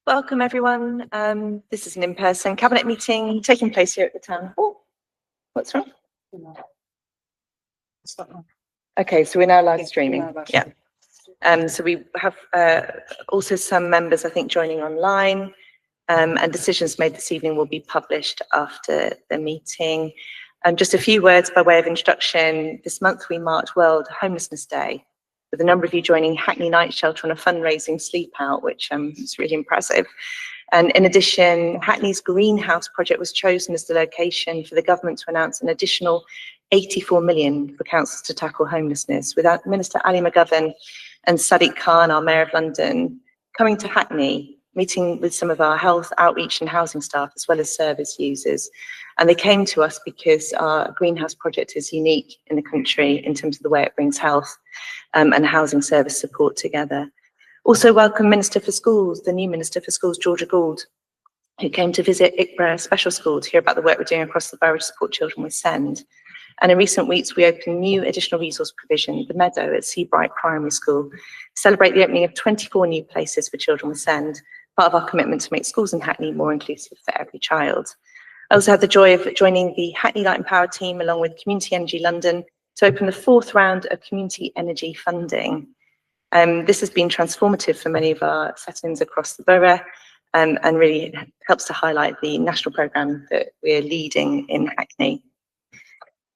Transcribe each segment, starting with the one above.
Welcome everyone. This is an in-person cabinet meeting taking place here at the town hall. What's wrong? Okay, so we're now live streaming. Yeah. So we have also some members, I think, joining online, and decisions made this evening will be published after the meeting. Just a few words by way of introduction. This month we marked World Homelessness Day, with a number of you joining Hackney Night Shelter on a fundraising sleep out, which is really impressive. And in addition, Hackney's Greenhouse project was chosen as the location for the government to announce an additional 84 million for councils to tackle homelessness, with Minister Ali McGovern and Sadiq Khan, our Mayor of London, coming to Hackney, meeting with some of our health, outreach and housing staff, as well as service users. And they came to us because our Greenhouse project is unique in the country in terms of the way it brings health and housing service support together. Also welcome Minister for Schools, the new Minister for Schools, Georgia Gould, who came to visit Ickborough Special School to hear about the work we're doing across the borough to support children with SEND. And in recent weeks, we opened new additional resource provision, The Meadow at Seabright Primary School, to celebrate the opening of 24 new places for children with SEND, part of our commitment to make schools in Hackney more inclusive for every child. I also had the joy of joining the Hackney Light and Power team along with Community Energy London to open the 4th round of community energy funding. This has been transformative for many of our settings across the borough and really helps to highlight the national programme that we're leading in Hackney.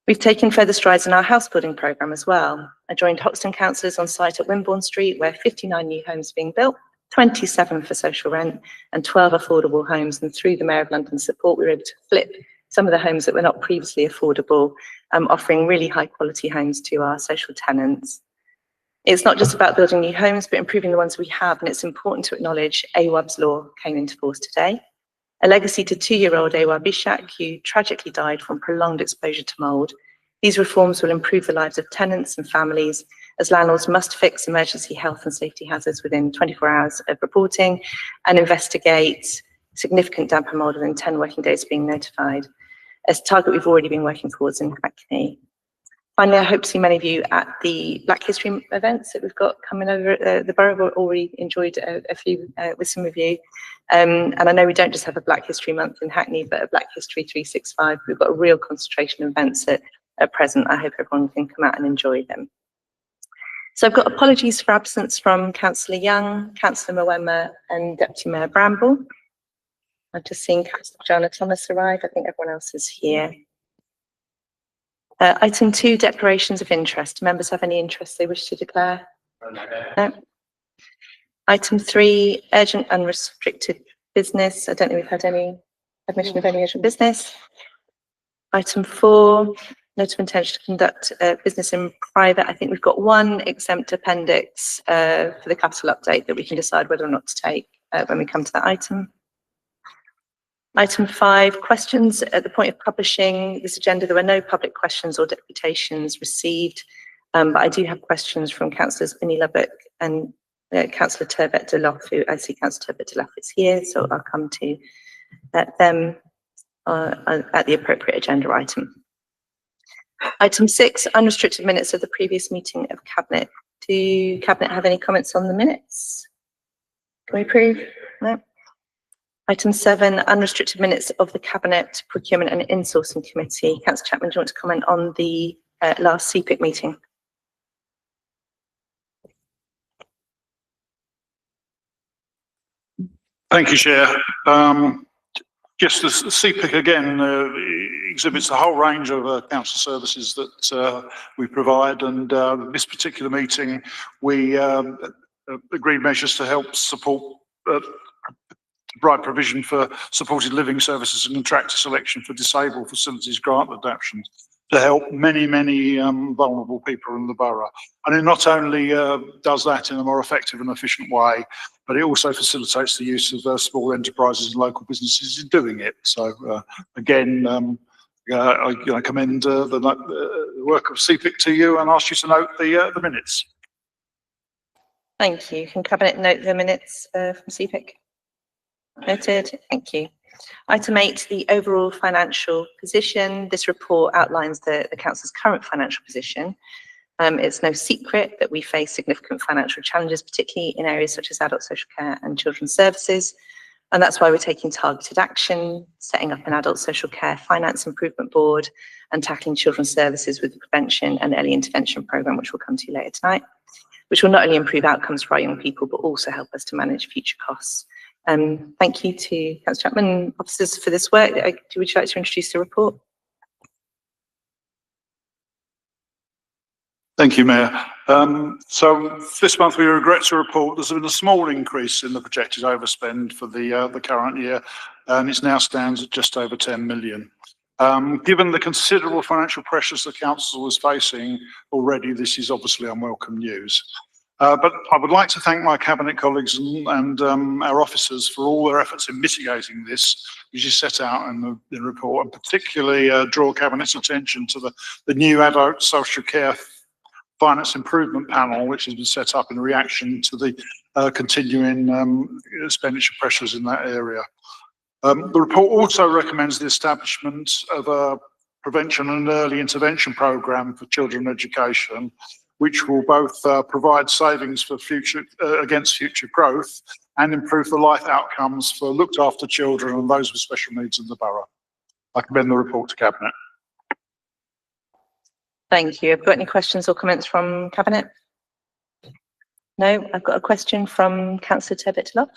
We've taken further strides in our house building programme as well. I joined Hoxton councillors on site at Wimborne Street, where 59 new homes are being built, 27 for social rent and 12 affordable homes. And through the Mayor of London's support, we were able to flip some of the homes that were not previously affordable, offering really high quality homes to our social tenants. It's not just about building new homes, but improving the ones we have. And it's important to acknowledge Awab's law came into force today, a legacy to 2-year-old Awab Ishak, who tragically died from prolonged exposure to mould. These reforms will improve the lives of tenants and families, as landlords must fix emergency health and safety hazards within 24 hours of reporting and investigate significant damp and mould within 10 working days of being notified, a target we've already been working towards in Hackney. Finally, I hope to see many of you at the Black History events that we've got coming over at the borough. We've already enjoyed a few with some of you. And I know we don't just have a Black History Month in Hackney, but a Black History 365. We've got a real concentration of events at present. I hope everyone can come out and enjoy them. So I've got apologies for absence from Councillor Young, Councillor Mwema and Deputy Mayor Bramble. I've just seen Councillor Joanna Thomas arrive. I think everyone else is here. Item 2, declarations of interest. Do members have any interest they wish to declare? No. Item 3, urgent unrestricted business. I don't think we've had any admission of any urgent business. Item 4, note of intention to conduct business in private. I think we've got one exempt appendix for the capital update that we can decide whether or not to take when we come to that item. Item 5, questions. At the point of publishing this agenda, there were no public questions or deputations received, but I do have questions from Councillors Binny Lubbock and Councillor Turbet de Loff, who I see Councillor Turbet de Loff is here, so I'll come to them at the appropriate agenda item. Item 6, unrestricted minutes of the previous meeting of Cabinet. Do Cabinet have any comments on the minutes? Can we approve? No. Item 7, unrestricted minutes of the Cabinet Procurement and Insourcing Committee. Councillor Chapman, do you want to comment on the last CPIC meeting? Thank you, Chair. Just the CPIC again exhibits a whole range of council services that we provide, and this particular meeting we agreed measures to help support provide provision for supported living services and contractor selection for disabled facilities grant adaptations to help many vulnerable people in the borough. And it not only does that in a more effective and efficient way, but it also facilitates the use of small enterprises and local businesses in doing it. So again, I commend the work of CPIC to you and ask you to note the minutes. Thank you. Can Cabinet note the minutes from CPIC? Noted. Thank you. Item 8, the overall financial position. This report outlines the Council's current financial position. It's no secret that we face significant financial challenges, particularly in areas such as adult social care and children's services. And that's why we're taking targeted action, setting up an adult social care finance improvement board, and tackling children's services with the prevention and early intervention programme, which we'll come to later tonight, which will not only improve outcomes for our young people, but also help us to manage future costs. Thank you to Councillor Chapman, officers, for this work. Would you like to introduce the report? Thank you, Mayor. So this month we regret to report there's been a small increase in the projected overspend for the current year, and it now stands at just over 10 million. Given the considerable financial pressures the council was facing already, this is obviously unwelcome news. But I would like to thank my cabinet colleagues and our officers for all their efforts in mitigating this, which is set out in the report, and particularly draw cabinet's attention to the new adult social care finance improvement panel, which has been set up in reaction to the continuing expenditure pressures in that area. The report also recommends the establishment of a prevention and early intervention programme for children education, which will both provide savings for against future growth and improve the life outcomes for looked after children and those with special needs in the borough. I commend the report to Cabinet. Thank you. Have you got any questions or comments from Cabinet? No, I've got a question from Councillor Tebbit-Love.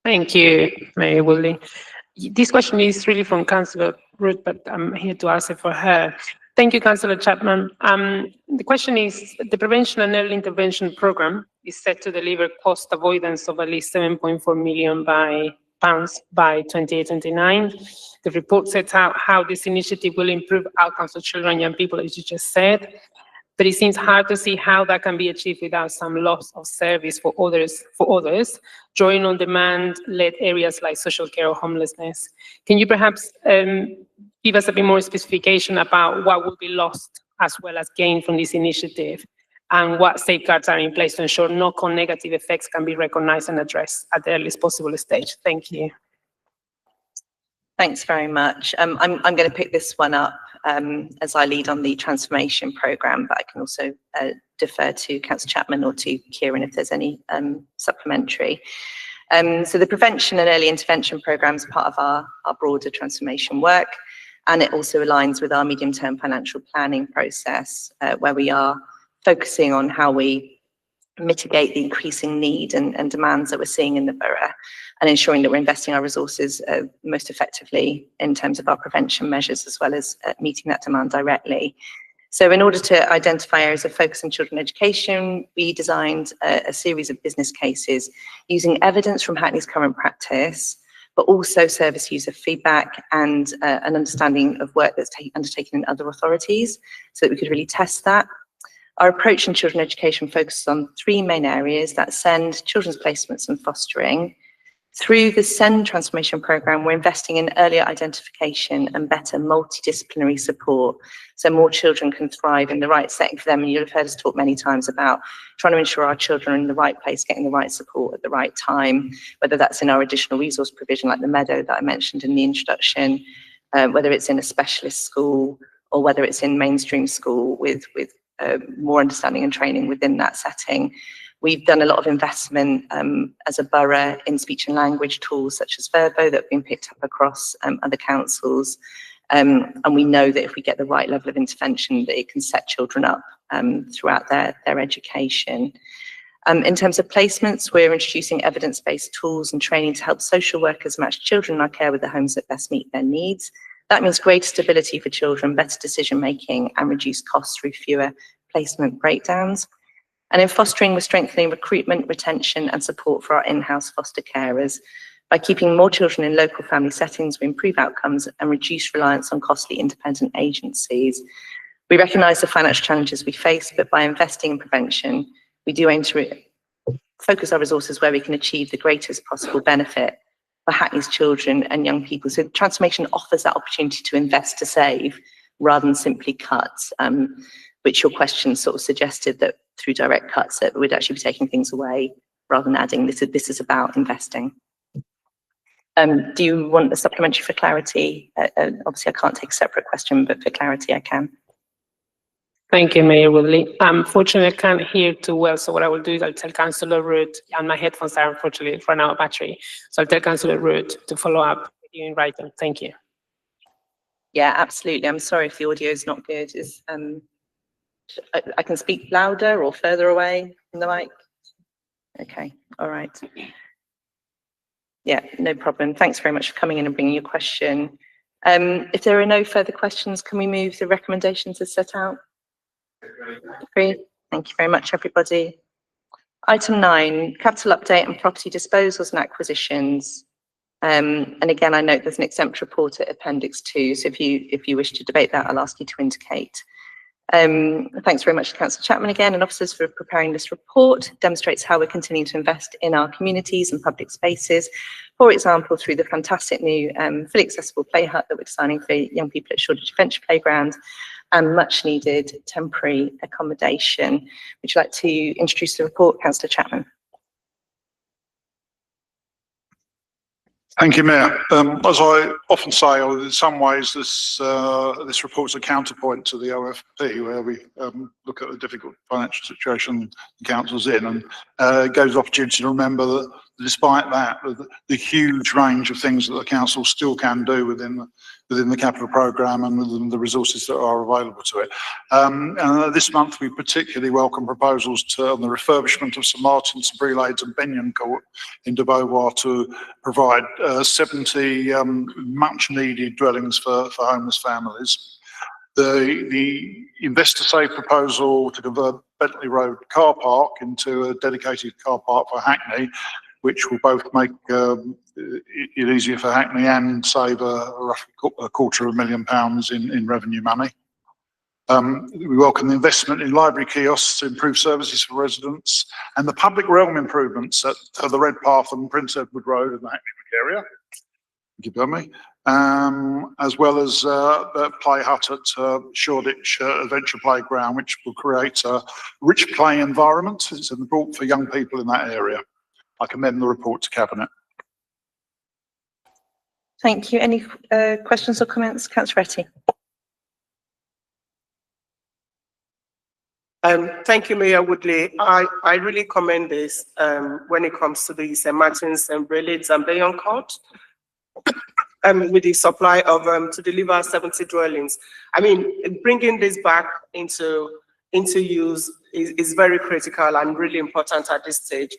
Thank you, Mayor Woolley. This question is really from Councillor Root, but I'm here to answer for her. Thank you, Councillor Chapman. The question is, the Prevention and Early Intervention Programme is set to deliver cost avoidance of at least £7.4 million by 2029. The report sets out how this initiative will improve outcomes for children and young people, as you just said, but it seems hard to see how that can be achieved without some loss of service for others, drawing on demand-led areas like social care or homelessness. Can you perhaps give us a bit more specification about what will be lost as well as gained from this initiative, and what safeguards are in place to ensure knock-on negative effects can be recognised and addressed at the earliest possible stage? Thank you. Cience very much. I'm going to pick this one up as I lead on the transformation programme, but I can also defer to Councillor Chapman or to Kieran if there's any supplementary. So the prevention and early intervention programme is part of our broader transformation work, and it also aligns with our medium-term financial planning process, where we are focusing on how we mitigate the increasing need and demands that we're seeing in the borough, and ensuring that we're investing our resources most effectively in terms of our prevention measures, as well as meeting that demand directly. So in order to identify areas of focus in children education, we designed a series of business cases using evidence from Hackney's current practice, but also service user feedback and an understanding of work that's undertaken in other authorities, so that we could really test that. Our approach in children education focuses on three main areas: that's SEND, children's placements and fostering. Through the SEND transformation programme, we're investing in earlier identification and better multidisciplinary support, so more children can thrive in the right setting for them. And you'll have heard us talk many times about trying to ensure our children are in the right place, getting the right support at the right time, whether that's in our additional resource provision like the Meadow that I mentioned in the introduction, whether it's in a specialist school, or whether it's in mainstream school with more understanding and training within that setting. We've done a lot of investment as a borough in speech and language tools such as Verbo that have been picked up across other councils. And we know that if we get the right level of intervention, that it can set children up throughout their education. In terms of placements, we're introducing evidence-based tools and training to help social workers match children in our care with the homes that best meet their needs. That means greater stability for children, better decision-making, and reduced costs through fewer placement breakdowns. And in fostering, we're strengthening recruitment, retention, and support for our in-house foster carers. By keeping more children in local family settings, we improve outcomes and reduce reliance on costly independent agencies. We recognise the financial challenges we face, but by investing in prevention, we do aim to focus our resources where we can achieve the greatest possible benefit for Hackney's children and young people. So transformation offers that opportunity to invest to save rather than simply cut, which your question sort of suggested that through direct cuts that we'd actually be taking things away rather than adding. This is about investing. Do you want a supplementary for clarity? Obviously I can't take a separate question, but for clarity I can. Thank you, Mayor Woodley. Unfortunately, I can't hear too well, so what I will do is I'll tell Councillor Root, and my headphones are unfortunately run out of battery, so I'll tell Councillor Root to follow up with you in writing. Thank you. Yeah, absolutely. I'm sorry if the audio is not good. I can speak louder or further away from the mic. Okay, all right. Yeah, no problem. Thanks very much for coming in and bringing your question. If there are no further questions, can we move the recommendations as set out? Agreed. Thank you very much, everybody. Item 9, capital update and property disposals and acquisitions. And again, I note there's an exempt report at Appendix 2, so if you wish to debate that, I'll ask you to indicate. Thanks very much to Councillor Chapman again and officers for preparing this report. It demonstrates how we're continuing to invest in our communities and public spaces, for example, through the fantastic new fully accessible play hut that we're designing for young people at Shoreditch Adventure Playground and much needed temporary accommodation. Would you like to introduce the report, Councillor Chapman? Thank you, Mayor. As I often say, in some ways, this report's a counterpoint to the OFP, where we look at the difficult financial situation the council's in, and it gives opportunity to remember that despite that, the huge range of things that the council still can do within the capital programme and within the resources that are available to it. And this month we particularly welcome proposals on the refurbishment of St Martin's, St Brelades and Benyon Court in de Beauvoir to provide 70 much needed dwellings for homeless families. The Investor Save proposal to convert Bentley Road car park into a dedicated car park for Hackney, which will both make it easier for Hackney and save roughly £250,000 in revenue money. We welcome the investment in library kiosks to improve services for residents and the public realm improvements at the Red Path and Prince Edward Road in the Hackney area. Thank you, Bernie. As well as the play hut at Shoreditch Adventure Playground, which will create a rich play environment. It's important for young people in that area. I commend the report to Cabinet. Thank you. Any questions or comments? Councillor Retty. Thank you, Mayor Woodley. I really commend this when it comes to the St Martin's and Brelades and Benyon Court, with the supply of to deliver 70 dwellings. I mean, bringing this back into use is very critical and really important at this stage,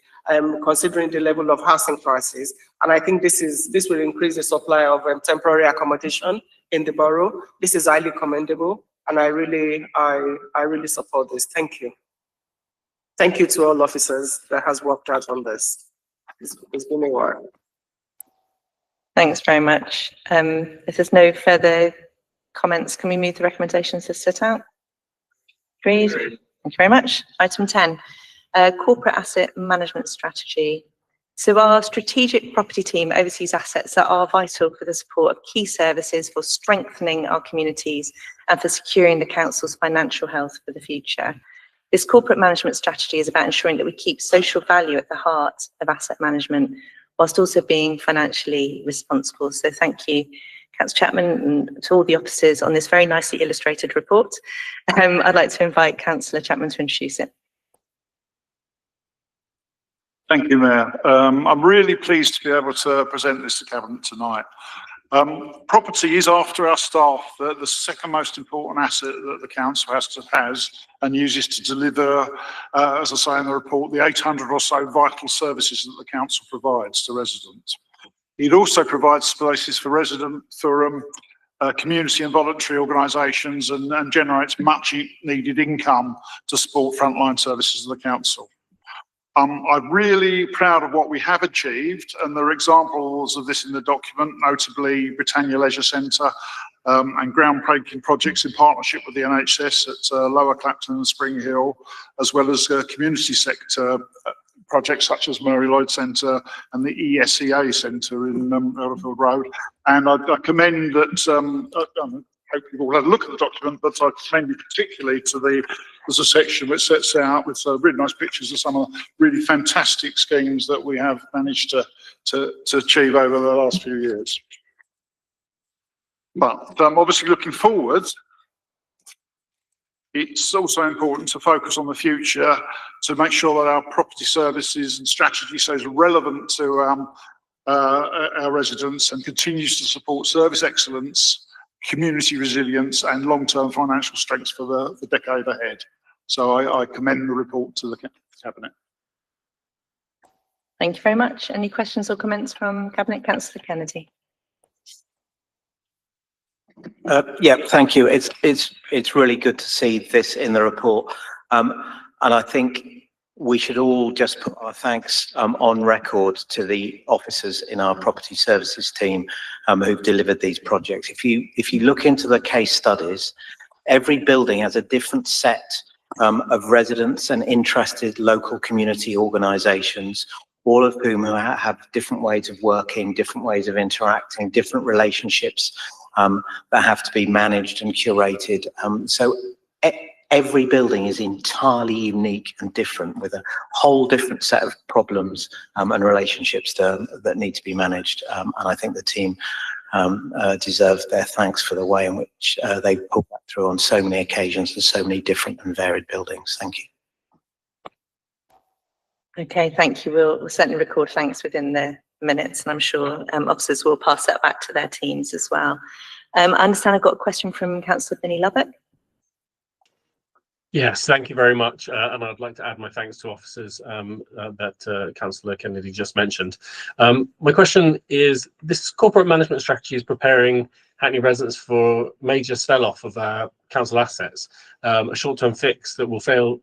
considering the level of housing prices. And I think this will increase the supply of temporary accommodation in the borough. This is highly commendable, and I really support this. Thank you. Thank you to all officers that has worked out on this. It's been a while. Thanks very much. If there's no further comments, can we move the recommendations as set out? Agreed. Thank you very much. Item 10, corporate asset management strategy. So our strategic property team oversees assets that are vital for the support of key services for strengthening our communities and for securing the council's financial health for the future. This corporate management strategy is about ensuring that we keep social value at the heart of asset management, whilst also being financially responsible. So thank you, Councillor Chapman, and to all the officers on this very nicely illustrated report. I'd like to invite Councillor Chapman to introduce it. Thank you, Mayor. I'm really pleased to be able to present this to Cabinet tonight. Property is, after our staff, the second most important asset that the council has and uses to deliver, as I say in the report, the 800 or so vital services that the council provides to residents. It also provides spaces for community and voluntary organisations and generates much needed income to support frontline services of the council. I'm really proud of what we have achieved, and there are examples of this in the document, notably Britannia Leisure Centre and groundbreaking projects in partnership with the NHS at Lower Clapton and Spring Hill, as well as community sector projects such as Mary Lloyd Centre and the ESEA Centre in Ellerfield Road. And I commend that, I hope you've all had a look at the document, but I commend you particularly to there's a section which sets out with really nice pictures of some of the really fantastic schemes that we have managed to achieve over the last few years. But obviously looking forward, it's also important to focus on the future to make sure that our property services and strategy stays relevant to our residents and continues to support service excellence, community resilience and long-term financial strength for the decade ahead. So I commend the report to the Cabinet. Thank you very much. Any questions or comments from Cabinet? Councillor Kennedy. Yeah, thank you. It's really good to see this in the report, and I think we should all just put our thanks on record to the officers in our property services team who've delivered these projects. If you look into the case studies, every building has a different set of residents and interested local community organisations, all of whom have different ways of working, different ways of interacting, different relationships that have to be managed and curated. So every building is entirely unique and different, with a whole different set of problems and relationships that need to be managed. And I think the team deserve their thanks for the way in which they pulled that through on so many occasions and so many different and varied buildings. Thank you. Okay, thank you. We'll certainly record thanks within the minutes, and I'm sure officers will pass that back to their teams as well. I understand I've got a question from Councillor Vinnie Lubbock. Yes, thank you very much. And I'd like to add my thanks to officers that Councillor Kennedy just mentioned. My question is, this corporate management strategy is preparing Hackney residents for major sell-off of our council assets, a short-term fix that will fail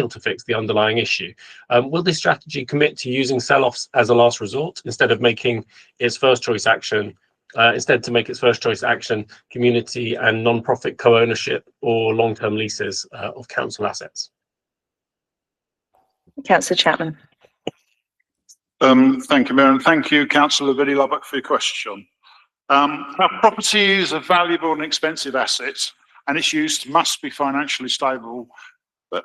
to fix the underlying issue. Will this strategy commit to using sell-offs as a last resort instead of making its first choice action? Community and non-profit co-ownership or long-term leases of council assets? Councillor Chapman. Thank you, Mayor, and thank you, Councillor Vinnie Lubbock, for your question. Our property is a valuable and expensive asset, and its use must be financially stable, but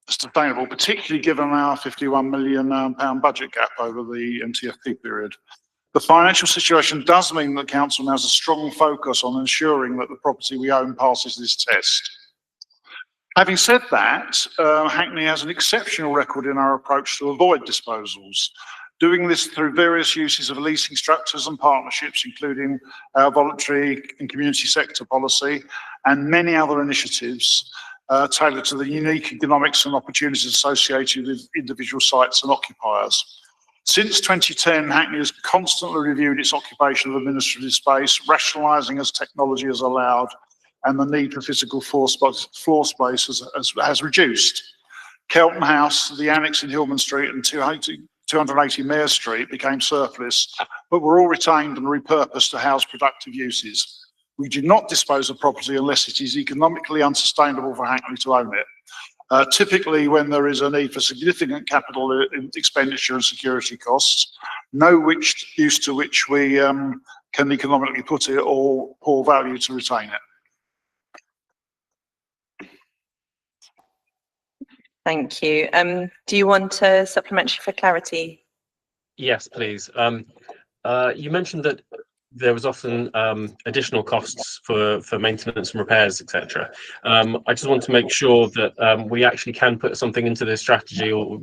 sustainable, particularly given our £51 million budget gap over the MTFP period. The financial situation does mean that Council now has a strong focus on ensuring that the property we own passes this test. Having said that, Hackney has an exceptional record in our approach to avoid disposals, doing this through various uses of leasing structures and partnerships, including our voluntary and community sector policy and many other initiatives tailored to the unique economics and opportunities associated with individual sites and occupiers. Since 2010, Hackney has constantly reviewed its occupation of administrative space, rationalising as technology has allowed, and the need for physical floor space has reduced. Kelton House, the annex in Hillman Street and 280 Mayor Street became surplus, but were all retained and repurposed to house productive uses. We do not dispose of property unless it is economically unsustainable for Hackney to own it. Typically when there is a need for significant capital expenditure and security costs, no use to which we can economically put it or poor value to retain it. Thank you. Do you want a supplementary for clarity? Yes, please. You mentioned that there was often additional costs for maintenance and repairs, etc. I just want to make sure that we actually can put something into this strategy or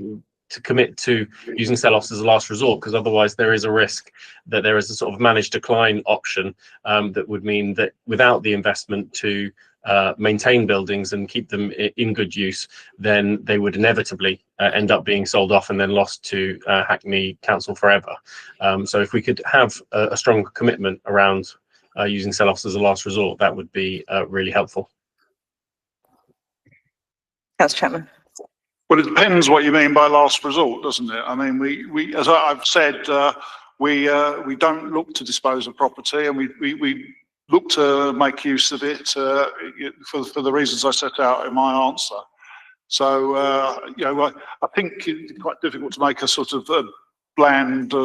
to commit to using sell-offs as a last resort, because otherwise there is a risk that there is a sort of managed decline option that would mean that without the investment to maintain buildings and keep them in good use, then they would inevitably end up being sold off and then lost to Hackney Council forever. So if we could have a strong commitment around using sell-offs as a last resort, that would be really helpful. Councillor Chapman. Well, it depends what you mean by last resort, doesn't it? I mean, we as I've said, we don't look to dispose of property, and we look to make use of it for the reasons I set out in my answer. So, you know, I think it's quite difficult to make a sort of a bland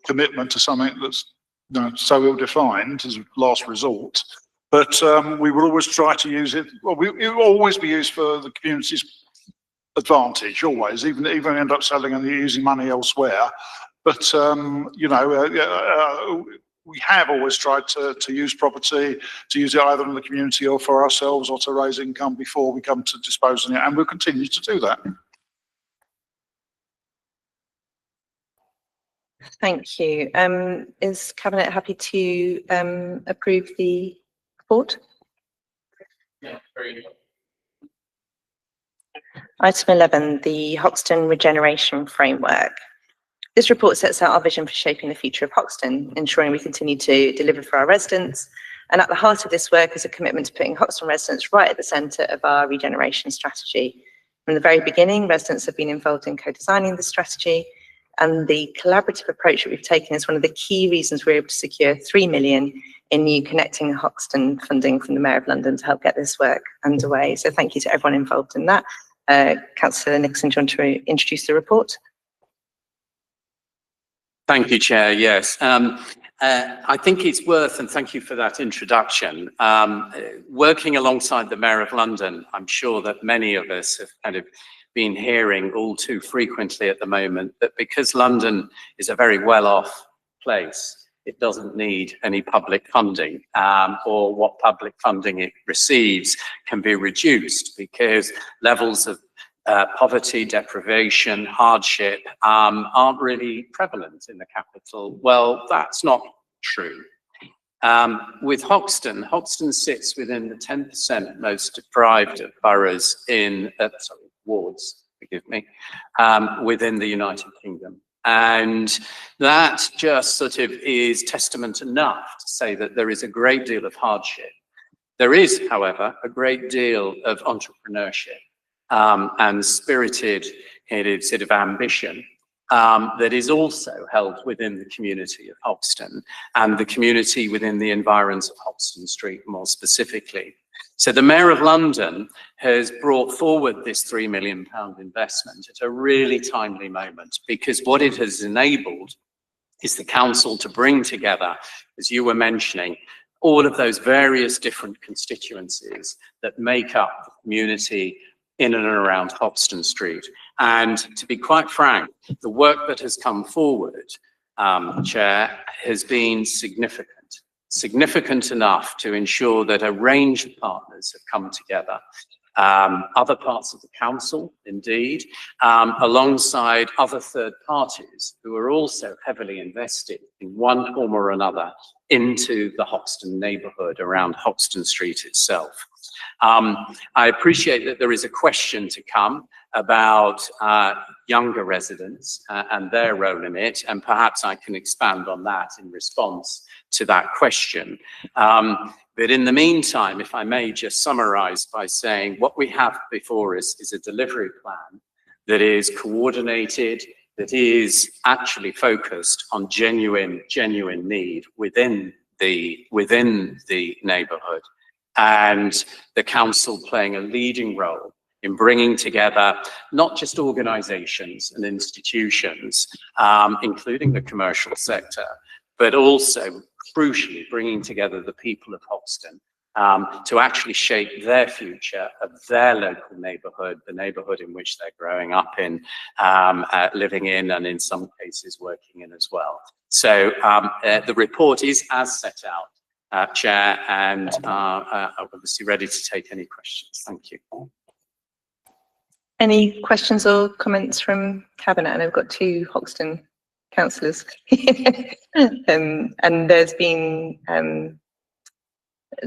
commitment to something that's, you know, so ill-defined as a last resort. But we will always try to use it. Well, it will always be used for the community's advantage, always, even end up selling and using money elsewhere. But you know, we have always tried to use property, to use it either in the community or for ourselves or to raise income before we come to disposing it, and we'll continue to do that. Thank you. Is Cabinet happy to approve the report? Yeah, very good. Item 11, the Hoxton Regeneration Framework. This report sets out our vision for shaping the future of Hoxton, ensuring we continue to deliver for our residents. And at the heart of this work is a commitment to putting Hoxton residents right at the centre of our regeneration strategy. From the very beginning, residents have been involved in co-designing the strategy, and the collaborative approach that we've taken is one of the key reasons we're able to secure 3 million in new Connecting Hoxton funding from the Mayor of London to help get this work underway. So thank you to everyone involved in that. Councillor Nicholson, do you want to introduce the report? Thank you, Chair. Yes. I think it's worth, and thank you for that introduction, working alongside the Mayor of London. I'm sure that many of us have kind of been hearing all too frequently at the moment that because London is a very well-off place, it doesn't need any public funding, or what public funding it receives can be reduced because levels of poverty, deprivation, hardship aren't really prevalent in the capital. Well, that's not true. With Hoxton, Hoxton sits within the 10% most deprived of boroughs in, wards, forgive me, within the United Kingdom. And that just sort of is testament enough to say that there is a great deal of hardship. There is, however, a great deal of entrepreneurship and spirited sort of ambition that is also held within the community of Hoxton and the community within the environs of Hoxton Street more specifically. So the Mayor of London has brought forward this £3 million investment at a really timely moment, because what it has enabled is the council to bring together, as you were mentioning, all of those various different constituencies that make up the community in and around Hoxton Street. And to be quite frank, the work that has come forward, Chair, has been significant enough to ensure that a range of partners have come together. Other parts of the council, indeed, alongside other third parties who are also heavily invested in one form or another into the Hoxton neighbourhood around Hoxton Street itself. I appreciate that there is a question to come about younger residents and their role in it, and perhaps I can expand on that in response to that question. But in the meantime, if I may just summarize by saying what we have before us is a delivery plan that is coordinated, that is actually focused on genuine need within the neighbourhood, and the council playing a leading role in bringing together not just organisations and institutions, including the commercial sector, but also crucially bringing together the people of Hoxton to actually shape their future of their local neighbourhood, the neighbourhood in which they're growing up in, living in, and in some cases working in as well. So the report is as set out, Chair, and I'm obviously ready to take any questions. Thank you. Any questions or comments from Cabinet? And I've got two Hoxton councillors. And there's been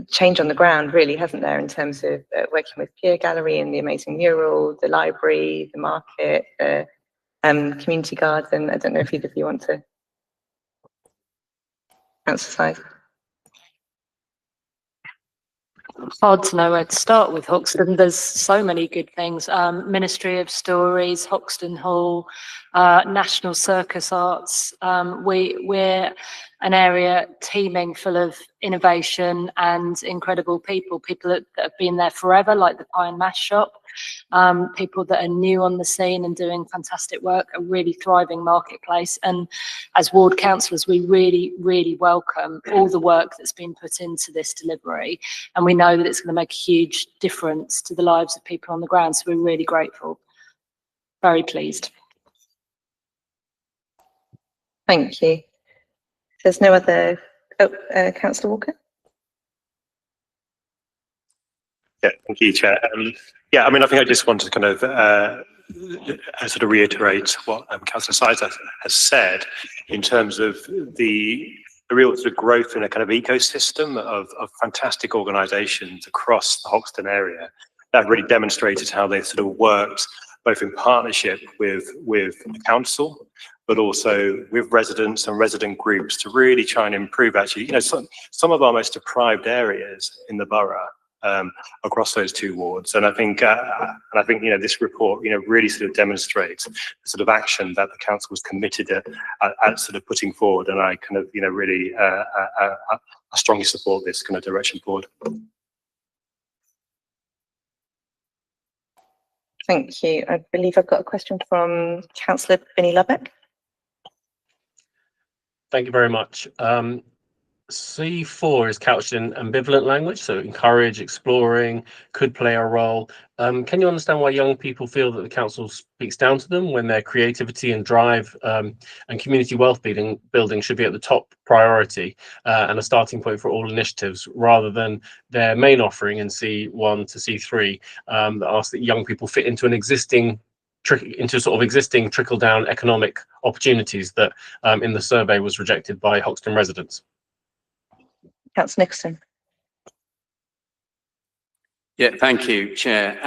change on the ground, really, hasn't there, in terms of working with Pier Gallery and the amazing mural, the library, the market, the community garden. I don't know if either of you want to answer side. Hard to know where to start with Hoxton. There's so many good things. Ministry of Stories, Hoxton Hall, National Circus Arts. We're an area teeming full of innovation and incredible people that have been there forever, like the Pie and Mash shop. People that are new on the scene and doing fantastic work, a really thriving marketplace. And as ward councillors, we really welcome all the work that's been put into this delivery. And we know that it's going to make a huge difference to the lives of people on the ground. So we're really grateful. Very pleased. Thank you. There's no other Councillor Walker? Yeah, thank you, Chair. Yeah, I mean, I think I just want to kind of sort of reiterate what Councillor Sizer has said in terms of the real sort of growth in a kind of ecosystem of fantastic organisations across the Hoxton area that really demonstrated how they sort of worked both in partnership with the council, but also with residents and resident groups to really try and improve actually, you know, some of our most deprived areas in the borough across those two wards. And I think, you know, this report, you know, really sort of demonstrates the sort of action that the council was committed at sort of putting forward. And I kind of, you know, really I strongly support this kind of direction forward. Thank you. I believe I've got a question from Councillor Vinnie Lubbock. Thank you very much. C4 is couched in ambivalent language, so encourage, exploring, could play a role. Can you understand why young people feel that the council speaks down to them when their creativity and drive and community wealth building should be at the top priority and a starting point for all initiatives, rather than their main offering in C1 to C3 that asks that young people fit into an existing existing trickle-down economic opportunities that in the survey was rejected by Hoxton residents? Councillor Nicholson. Yeah, thank you, Chair.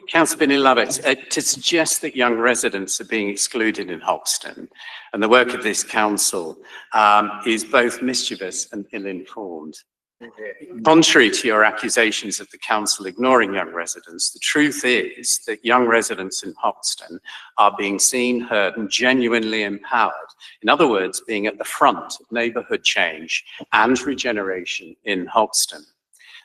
Councillor Vinnie Lubbock, to suggest that young residents are being excluded in Hoxton and the work of this council is both mischievous and ill-informed. Contrary to your accusations of the council ignoring young residents, the truth is that young residents in Hoxton are being seen, heard and genuinely empowered. In other words, being at the front of neighbourhood change and regeneration in Hoxton.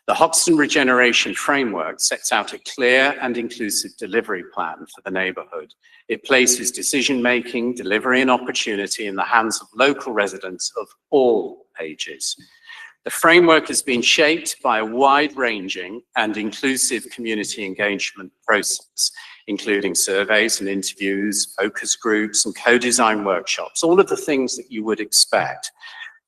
The Hoxton Regeneration Framework sets out a clear and inclusive delivery plan for the neighbourhood. It places decision-making, delivery and opportunity in the hands of local residents of all ages. The framework has been shaped by a wide-ranging and inclusive community engagement process, including surveys and interviews, focus groups and co-design workshops, all of the things that you would expect.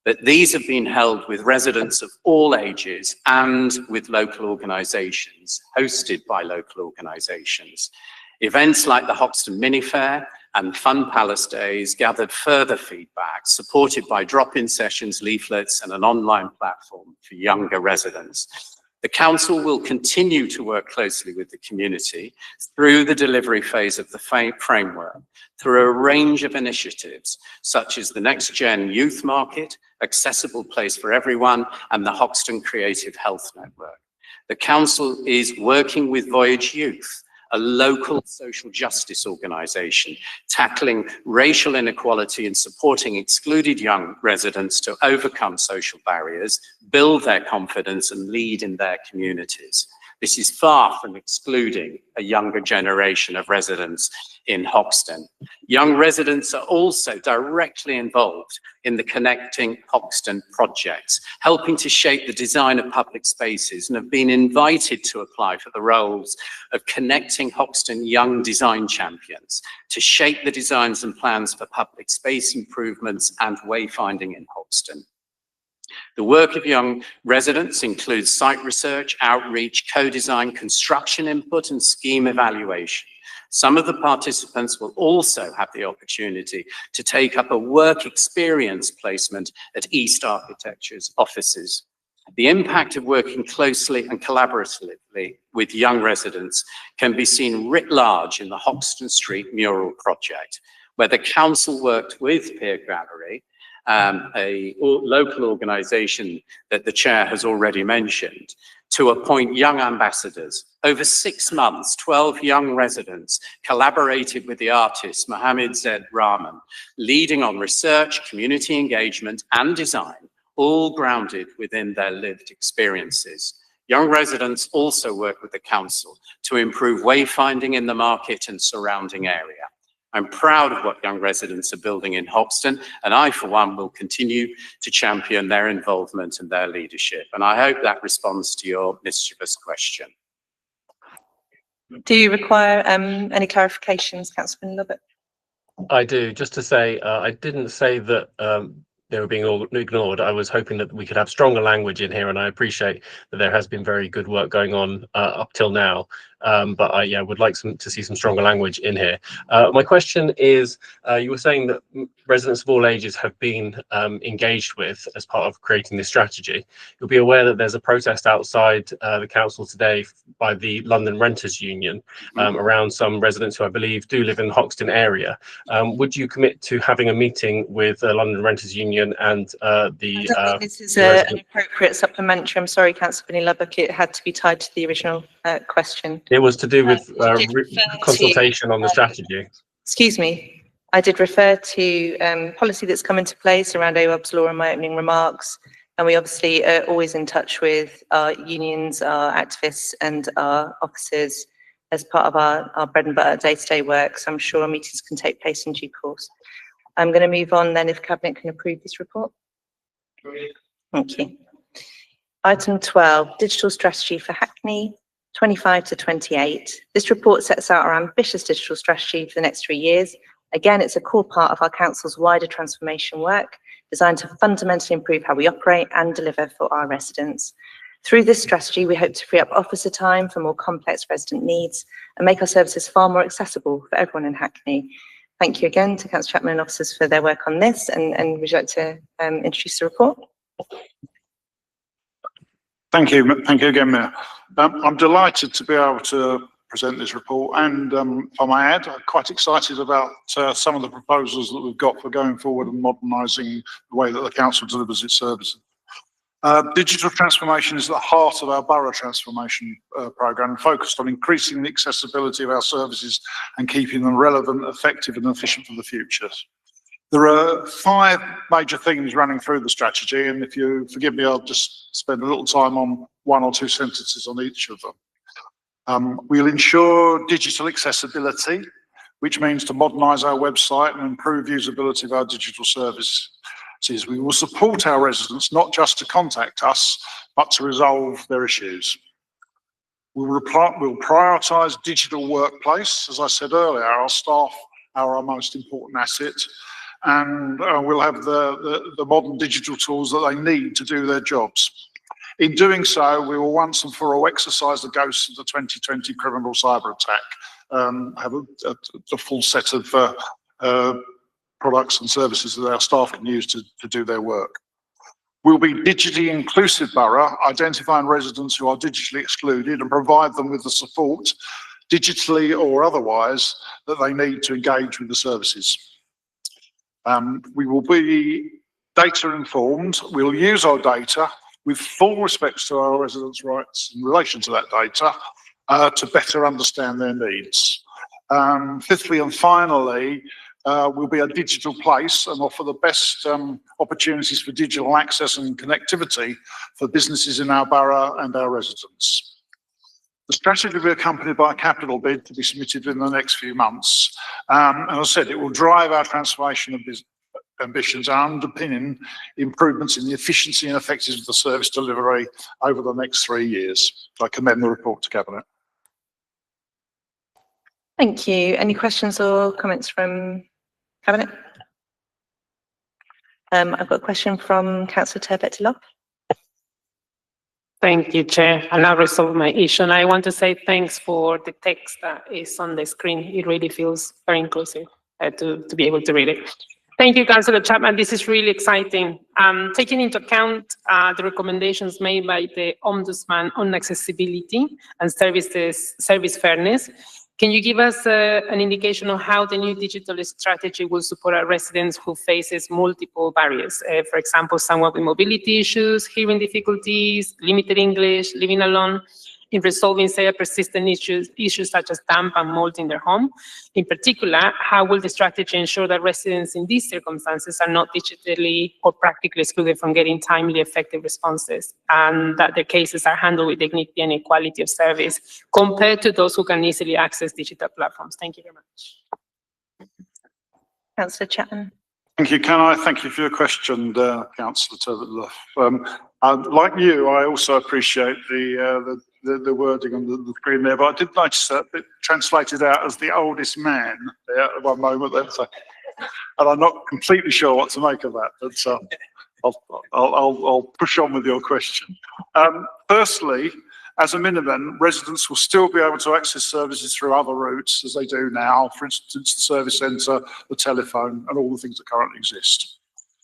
But these have been held with residents of all ages and with local organisations, hosted by local organisations. Events like the Hoxton Mini Fair and Fun Palace Days gathered further feedback, supported by drop-in sessions, leaflets and an online platform for younger residents. The council will continue to work closely with the community through the delivery phase of the framework, through a range of initiatives, such as the Next Gen Youth Market, Accessible Place for Everyone, and the Hoxton Creative Health Network. The council is working with Voyage Youth, a local social justice organisation tackling racial inequality and supporting excluded young residents to overcome social barriers, build their confidence and lead in their communities. This is far from excluding a younger generation of residents in Hoxton. Young residents are also directly involved in the Connecting Hoxton projects, helping to shape the design of public spaces, and have been invited to apply for the roles of Connecting Hoxton Young Design Champions to shape the designs and plans for public space improvements and wayfinding in Hoxton. The work of young residents includes site research, outreach, co-design, construction input and scheme evaluation. Some of the participants will also have the opportunity to take up a work experience placement at East Architecture's offices. The impact of working closely and collaboratively with young residents can be seen writ large in the Hoxton Street mural project, where the council worked with Peer Gallery, a local organisation that the chair has already mentioned, to appoint young ambassadors. Over 6 months, 12 young residents collaborated with the artist Mohammed Zed Rahman, leading on research, community engagement and design, all grounded within their lived experiences. Young residents also work with the council to improve wayfinding in the market and surrounding area. I'm proud of what young residents are building in Hoxton, and I, for one, will continue to champion their involvement and their leadership. And I hope that responds to your mischievous question. Do you require any clarifications, Councillor Lubbock? I do. Just to say, I didn't say that they were being all ignored. I was hoping that we could have stronger language in here, and I appreciate that there has been very good work going on up till now. But I would like to see some stronger language in here. My question is, you were saying that residents of all ages have been engaged with as part of creating this strategy. You'll be aware that there's a protest outside the council today by the London Renters Union around some residents who I believe do live in the Hoxton area. Would you commit to having a meeting with the London Renters Union and I don't think this is an appropriate supplementary. I'm sorry, Councillor Vinnie Lubbock, it had to be tied to the original question. It was to do with did refer consultation to, on the strategy. Excuse me, I did refer to policy that's come into place around AWAB's law in my opening remarks. And we obviously are always in touch with our unions, our activists and our officers as part of our bread and butter day-to-day work. So I'm sure meetings can take place in due course. I'm going to move on then if Cabinet can approve this report. Thank you. Item 12, Digital Strategy for Hackney, 25 to 28. This report sets out our ambitious digital strategy for the next 3 years. Again, it's a core part of our council's wider transformation work, designed to fundamentally improve how we operate and deliver for our residents. Through this strategy, we hope to free up officer time for more complex resident needs and make our services far more accessible for everyone in Hackney. Thank you again to Councillor Chapman and officers for their work on this, and would you like to introduce the report? Thank you again, Mayor. I'm delighted to be able to present this report, and if I may add, I'm quite excited about some of the proposals that we've got for going forward and modernising the way that the council delivers its services. Digital transformation is at the heart of our borough transformation programme, focused on increasing the accessibility of our services and keeping them relevant, effective and efficient for the future. There are 5 major themes running through the strategy, and if you forgive me, I'll just spend a little time on 1 or 2 sentences on each of them. We'll ensure digital accessibility, which means to modernise our website and improve usability of our digital services. We will support our residents not just to contact us, but to resolve their issues. We'll prioritise digital workplace. As I said earlier, our staff are our most important asset, and we'll have the modern digital tools that they need to do their jobs. In doing so, we will once and for all exercise the ghosts of the 2020 criminal cyber attack, have a full set of products and services that our staff can use to do their work. We'll be digitally inclusive borough, identifying residents who are digitally excluded and provide them with the support, digitally or otherwise, that they need to engage with the services. We will be data informed. We'll use our data with full respect to our residents' rights in relation to that data to better understand their needs. Fifthly and finally, we'll be a digital place and offer the best opportunities for digital access and connectivity for businesses in our borough and our residents. The strategy will be accompanied by a capital bid to be submitted in the next few months. And as I said, it will drive our transformation of ambitions and underpinning improvements in the efficiency and effectiveness of the service delivery over the next 3 years. I commend the report to Cabinet. Thank you. Any questions or comments from Cabinet? I've got a question from Councillor Turbet-Lop. Thank you, Chair. I'll now resolve my issue. And I want to say thanks for the text that is on the screen. It really feels very inclusive to be able to read it. Thank you, Councillor Chapman. This is really exciting. Taking into account the recommendations made by the Ombudsman on accessibility and service fairness, can you give us an indication of how the new digital strategy will support our residents who faces multiple barriers? For example, someone with mobility issues, hearing difficulties, limited English, living alone, in resolving, say, persistent issues such as damp and mold in their home. In particular, how will the strategy ensure that residents in these circumstances are not digitally or practically excluded from getting timely, effective responses, and that their cases are handled with dignity and equality of service compared to those who can easily access digital platforms? Thank you very much. Councillor Chapman. Thank you. Can I thank you for your question, Councillor Turbet-Lop. Like you, I also appreciate the wording on the screen there, but I did notice that it translated out as the oldest man there at one moment there. So and I'm not completely sure what to make of that, but I'll push on with your question. Firstly, as a minimum, residents will still be able to access services through other routes as they do now, for instance, the service centre, the telephone, and all the things that currently exist.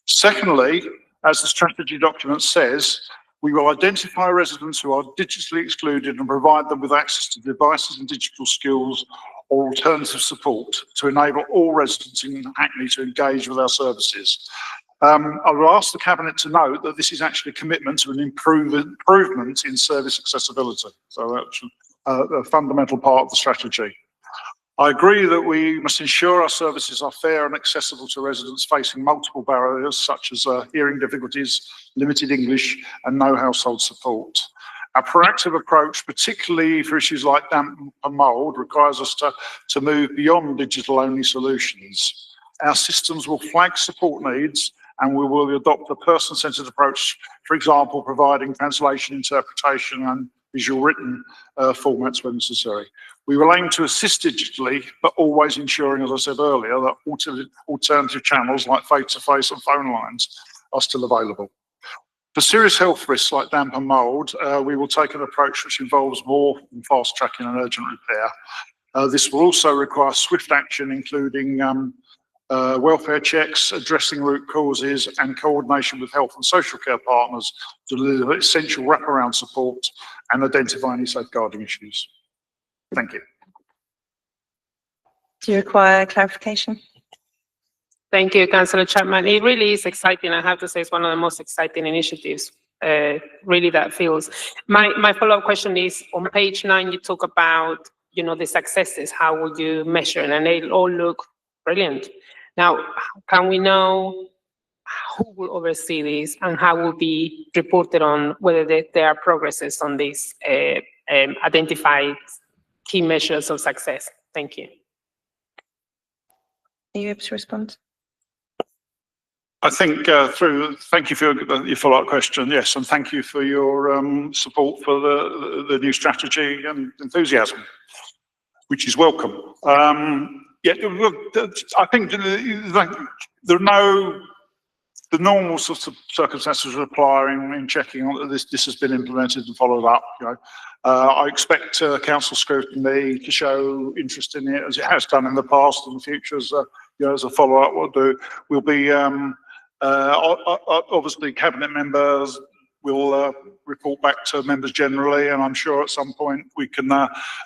Secondly, as the strategy document says, we will identify residents who are digitally excluded and provide them with access to devices and digital skills or alternative support to enable all residents in Hackney to engage with our services. I will ask the Cabinet to note that this is actually a commitment to an improvement in service accessibility. So that's a fundamental part of the strategy. I agree that we must ensure our services are fair and accessible to residents facing multiple barriers such as hearing difficulties, limited English and no household support. Our proactive approach, particularly for issues like damp and mould, requires us to move beyond digital-only solutions. Our systems will flag support needs and we will adopt a person-centred approach, for example, providing translation, interpretation and visual written formats when necessary. We will aim to assist digitally, but always ensuring, as I said earlier, that alternative channels like face-to-face and phone lines are still available. For serious health risks like damp and mould, we will take an approach which involves more than fast tracking and urgent repair. This will also require swift action, including welfare checks, addressing root causes and coordination with health and social care partners to deliver essential wraparound support and identify any safeguarding issues. Thank you. Do you require clarification? Thank you, Councillor Chapman. It really is exciting. I have to say it's one of the most exciting initiatives, really, that feels. My follow-up question is, on page 9, you talk about, the successes. How would you measure? And they all look brilliant. Now, can we know who will oversee this and how will be reported on whether there are progresses on these identified key measures of success? Thank you. Are you able to respond? I think thank you for your follow-up question, yes, and thank you for your support for the new strategy and enthusiasm, which is welcome. Yeah, I think there are the normal sorts of circumstances apply in checking that this has been implemented and followed up. I expect council scrutiny to show interest in it as it has done in the past and the future as a follow-up. We'll be obviously cabinet members will report back to members generally, and I'm sure at some point we can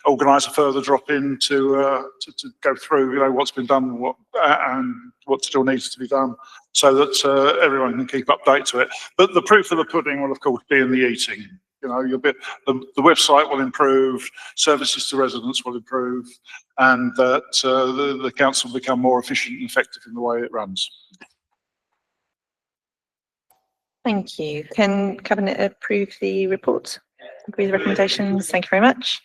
organise a further drop-in to go through, what's been done and what still needs to be done, so that everyone can keep update to it. But the proof of the pudding will, of course, be in the eating. The website will improve, services to residents will improve, and that the council will become more efficient and effective in the way it runs. Thank you. Can Cabinet approve the report? Agree with the recommendations? Thank you very much.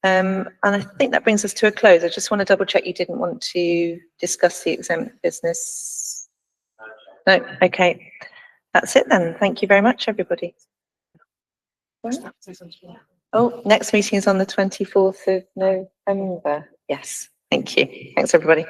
And I think that brings us to a close. I just want to double check you didn't want to discuss the exempt business. No, okay. That's it then. Thank you very much, everybody. Oh, next meeting is on the 24th of November. Yes, thank you. Thanks, everybody.